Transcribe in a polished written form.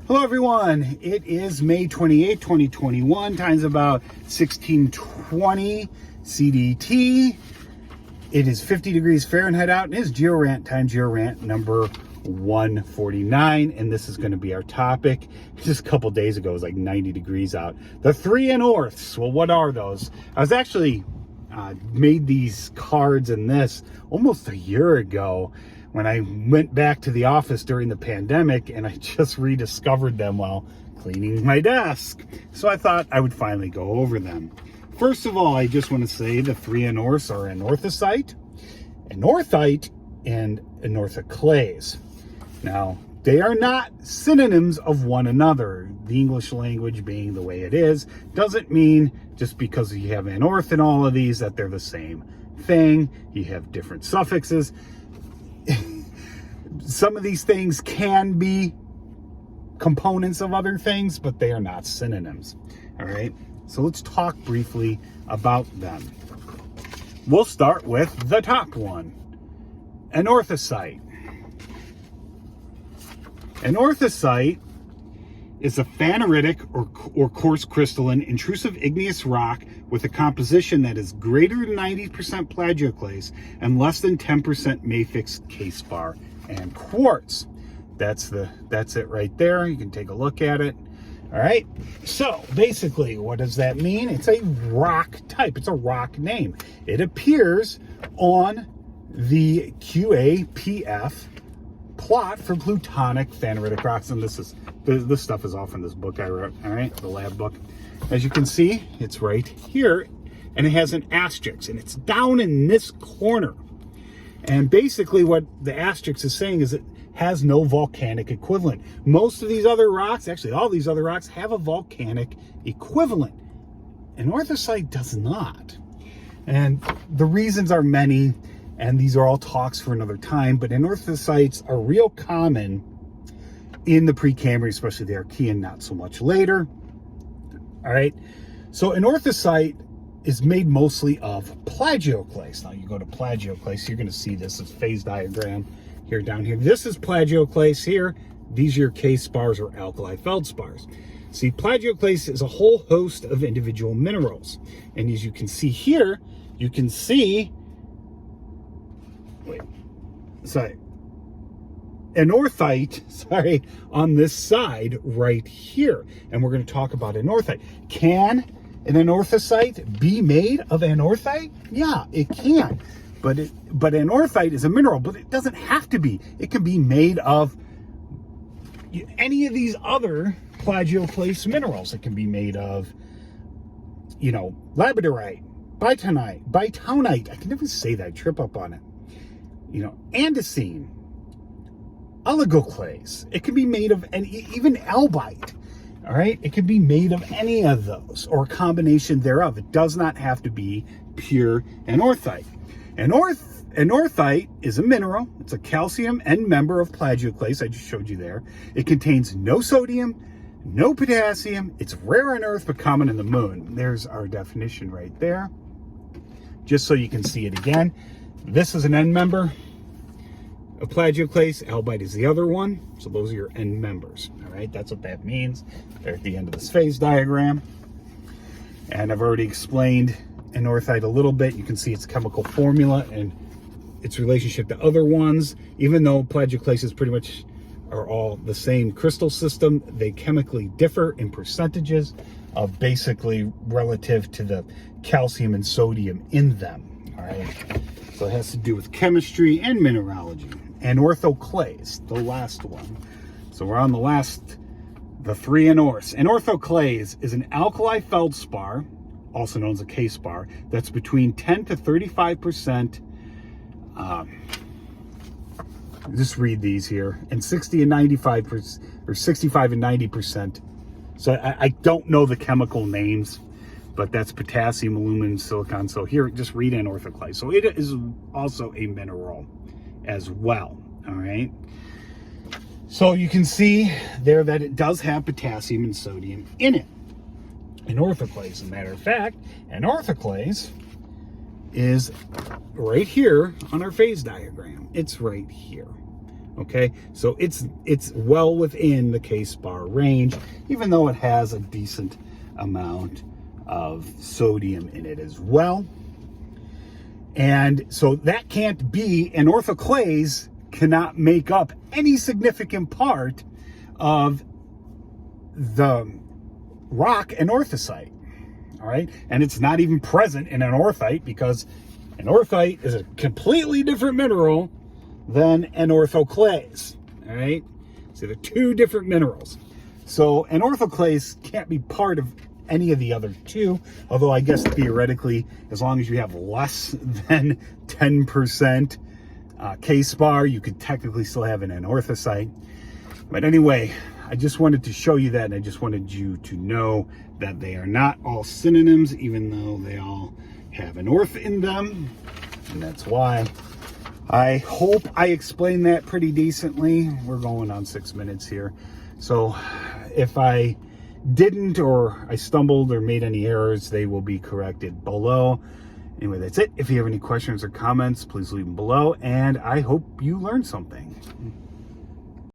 Hello everyone, it is May 28, 2021, time's about 1620 CDT. It is 50 degrees Fahrenheit out, and it is Geo-Rant time, Geo-Rant number 149, and this is going to be our topic. Just a couple days ago, it was like 90 degrees out. The three anorths, well, what are those? I was actually made these cards and this almost a year ago, when I went back to the office during the pandemic, and I just rediscovered them while cleaning my desk. So I thought I would finally go over them. First of all, I just want to say the three anorths are anorthosite, anorthite, and anorthoclase. Now, they are not synonyms of one another. The English language being the way it is doesn't mean just because you have anorth in all of these that they're the same thing. You have different suffixes. Some of these things can be components of other things, but they are not synonyms. All right, so let's talk briefly about them. We'll start with the top one, anorthosite. Anorthosite is a phaneritic or coarse crystalline intrusive igneous rock with a composition that is greater than 90% plagioclase and less than 10% mafic K-spar and quartz. That's it right there. You can take a look at it. All right, so basically what does that mean? It's a rock type. It's a rock name. It appears on the QAPF plot for plutonic phaneritic rocks, and this stuff is off in this book I wrote, all right, the lab book. As you can see, it's right here, and it has an asterisk, and it's down in this corner. And basically what the asterisk is saying is it has no volcanic equivalent. Most of these other rocks, actually all these other rocks, have a volcanic equivalent. Anorthosite does not. And the reasons are many, and these are all talks for another time, but anorthosites are real common in the Precambrian, especially the Archean, not so much later. All right, so anorthosite is made mostly of plagioclase. Now you go to plagioclase, you're going to see this as phase diagram here down here. This is plagioclase here. These are your K-spars or alkali feldspars. See, plagioclase is a whole host of individual minerals. And as you can see here, you can see, anorthite, on this side right here. And we're going to talk about anorthite. Can an anorthosite be made of anorthite? Yeah, it can. But anorthite is a mineral, but it doesn't have to be. It can be made of any of these other plagioclase minerals. It can be made of, labradorite, bytownite. I can never say that, I trip up on it. Andesine, oligoclase. It can be made of even albite. All right, it can be made of any of those or a combination thereof. It does not have to be pure anorthite. Anorthite is a mineral. It's a calcium end member of plagioclase. I just showed you there. It contains no sodium, no potassium. It's rare on Earth, but common in the moon. There's our definition right there. Just so you can see it again. This is an end member of plagioclase. Albite is the other one. So those are your end members. All right, that's what that means. They're at the end of this phase diagram. And I've already explained anorthite a little bit. You can see its chemical formula and its relationship to other ones. Even though plagioclases pretty much are all the same crystal system, they chemically differ in percentages of basically relative to the calcium and sodium in them. All right, so it has to do with chemistry and mineralogy. And orthoclase, the last one. So we're on the three anorths. Anorthoclase is an alkali feldspar, also known as a K-spar, that's between 10 to 35%. Just read these here, and 60 and 95%, or 65 and 90%. So I don't know the chemical names, but that's potassium, aluminum, silicon. So here, just read anorthoclase. So it is also a mineral as well. All right. So you can see there that it does have potassium and sodium in it. Anorthoclase, as a matter of fact, anorthoclase is right here on our phase diagram. It's right here. Okay, so it's well within the K-spar range, even though it has a decent amount of sodium in it as well. And so that can't be, an orthoclase cannot make up any significant part of the rock anorthosite. All right, and it's not even present in anorthite, because anorthite is a completely different mineral than anorthoclase. All right, so they're two different minerals. So anorthoclase can't be part of any of the other two, although I guess theoretically, as long as you have less than 10% K-spar, you could technically still have an anorthosite. But anyway, I just wanted to show you that, and I just wanted you to know that they are not all synonyms, even though they all have anorth in them. And that's why. I hope I explained that pretty decently. We're going on 6 minutes here. So if I didn't, or I stumbled or made any errors, they will be corrected below. Anyway, that's it. If you have any questions or comments, please leave them below, and I hope you learned something.